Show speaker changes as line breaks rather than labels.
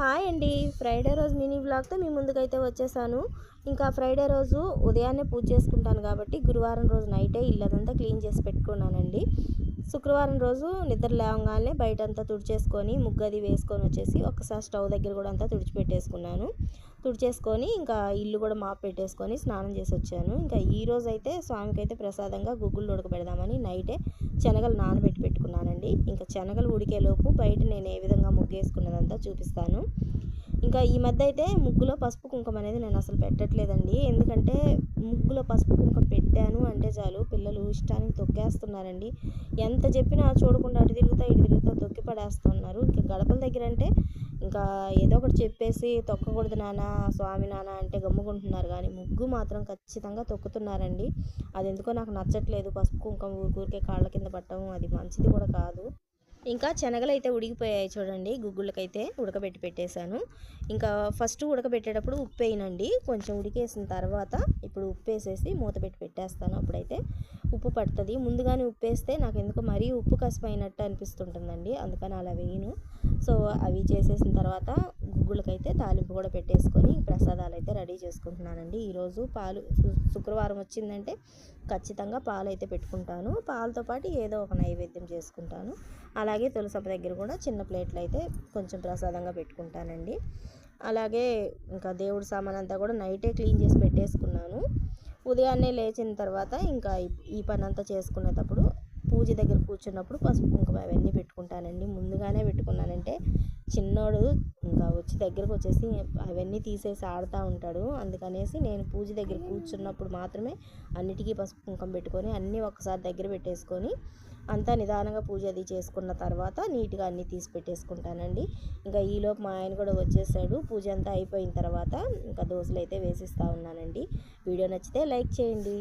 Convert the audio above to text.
Hi అండి. Friday రోజు mini వ్లాగ్‌తో మీ ముందుకైతే వచ్చేసాను. ఇంకా ఫ్రైడే రోజు ఉదయాన్నే పూజ చేసుకుంటాను కాబట్టి గురువారం రోజు నైటే ఇల్లంతా క్లీన్ చేసి పెట్టుకున్నానండి. శుక్రవారం రోజు నిద్ర లేవగానే బయటంతా తుడిచేసుకొని ముగ్గది వేసుకొని వచ్చేసి ఒకసారి స్టవ్ దగ్గర కూడా అంతా తుడిచిపెట్టేసుకున్నాను. తుడిచేసుకొని ఇంకా ఇల్లు కూడా మాప్ పెట్టేసుకొని స్నానం చేసి వచ్చాను. ఇంకా ఈరోజైతే స్వామికైతే ప్రసాదంగా గుగ్గులు ఉడకబెడదామని నైటే శనగలు నానబెట్టి పెట్టుకున్నానండి. ఇంకా శనగలు ఉడికేలోపు బయట నేను ఏ విధంగా ముగ్గేసుకున్నదంతా చూపిస్తాను. ఇంకా ఈ మధ్య అయితే ముగ్గులో పసుపు కుంకుమ అనేది నేను అసలు పెట్టట్లేదండి. ఎందుకంటే ముగ్గులో పసుపు కుంకుమ పెట్టాను అంటే చాలు పిల్లలు ఇష్టానికి తొక్కేస్తున్నారండి. ఎంత చెప్పినా చూడకుండా అటు తిరుగుతా ఇటు తిరుగుతా తొక్కి పడేస్తున్నారు. ఇంకా గడపల దగ్గర అంటే ఇంకా ఏదో ఒకటి చెప్పేసి తొక్కకూడదు నాన్న స్వామి నాన్న అంటే గమ్ముకుంటున్నారు, కానీ ముగ్గు మాత్రం ఖచ్చితంగా తొక్కుతున్నారండి. అది ఎందుకో నాకు నచ్చట్లేదు. పసుపు కుంకుమ ఊరికే కాళ్ళ కింద పట్టడం అది మంచిది కూడా కాదు. ఇంకా శనగలు అయితే ఉడికిపోయాయి చూడండి. గుగ్గులకైతే ఉడకబెట్టి పెట్టేశాను. ఇంకా ఫస్ట్ ఉడకబెట్టేటప్పుడు ఉప్పు వేయనండి. కొంచెం ఉడికేసిన తర్వాత ఇప్పుడు ఉప్పు వేసేసి మూత పెట్టి పెట్టేస్తాను. అప్పుడైతే ఉప్పు పడుతుంది. ముందుగానే ఉప్పు వేస్తే నాకు ఎందుకో మరీ ఉప్పు కసిపోయినట్టు అనిపిస్తుంటుందండి. అందుకని అలా వేయను. సో అవి చేసేసిన తర్వాత గుగ్గులకైతే తాలింపు కూడా పెట్టేసుకొని ప్రసాదాలు అయితే రెడీ చేసుకుంటున్నానండి. ఈరోజు పాలు శుక్రవారం వచ్చిందంటే ఖచ్చితంగా పాలు అయితే పెట్టుకుంటాను. పాలతో పాటు ఏదో ఒక నైవేద్యం చేసుకుంటాను. అలాగే తులసమ్మ దగ్గర కూడా చిన్న ప్లేట్లు అయితే కొంచెం ప్రసాదంగా పెట్టుకుంటానండి. అలాగే ఇంకా దేవుడి సామాన్ అంతా కూడా నైటే క్లీన్ చేసి పెట్టేసుకున్నాను. ఉదయాన్నే లేచిన తర్వాత ఇంకా ఈ పని అంతా చేసుకునేటప్పుడు పూజ దగ్గర కూర్చున్నప్పుడు పసుపు కుంకుమ అవన్నీ పెట్టుకుంటానండి. ముందుగానే పెట్టుకున్నానంటే చిన్నోడు ఇంకా వచ్చి దగ్గరకు వచ్చేసి అవన్నీ తీసేసి ఆడుతూ ఉంటాడు. అందుకనేసి నేను పూజ దగ్గర కూర్చున్నప్పుడు మాత్రమే అన్నిటికీ పసుపు కుంకుమ పెట్టుకొని అన్నీ ఒకసారి దగ్గర పెట్టేసుకొని అంతా నిదానంగా పూజ అది చేసుకున్న తర్వాత నీట్గా అన్నీ తీసి పెట్టేసుకుంటానండి. ఇంకా ఈలోపు మా ఆయన కూడా వచ్చేసాడు. పూజ అంతా అయిపోయిన తర్వాత ఇంకా దోశలు అయితే వేసిస్తూ ఉన్నానండి. వీడియో నచ్చితే లైక్ చేయండి.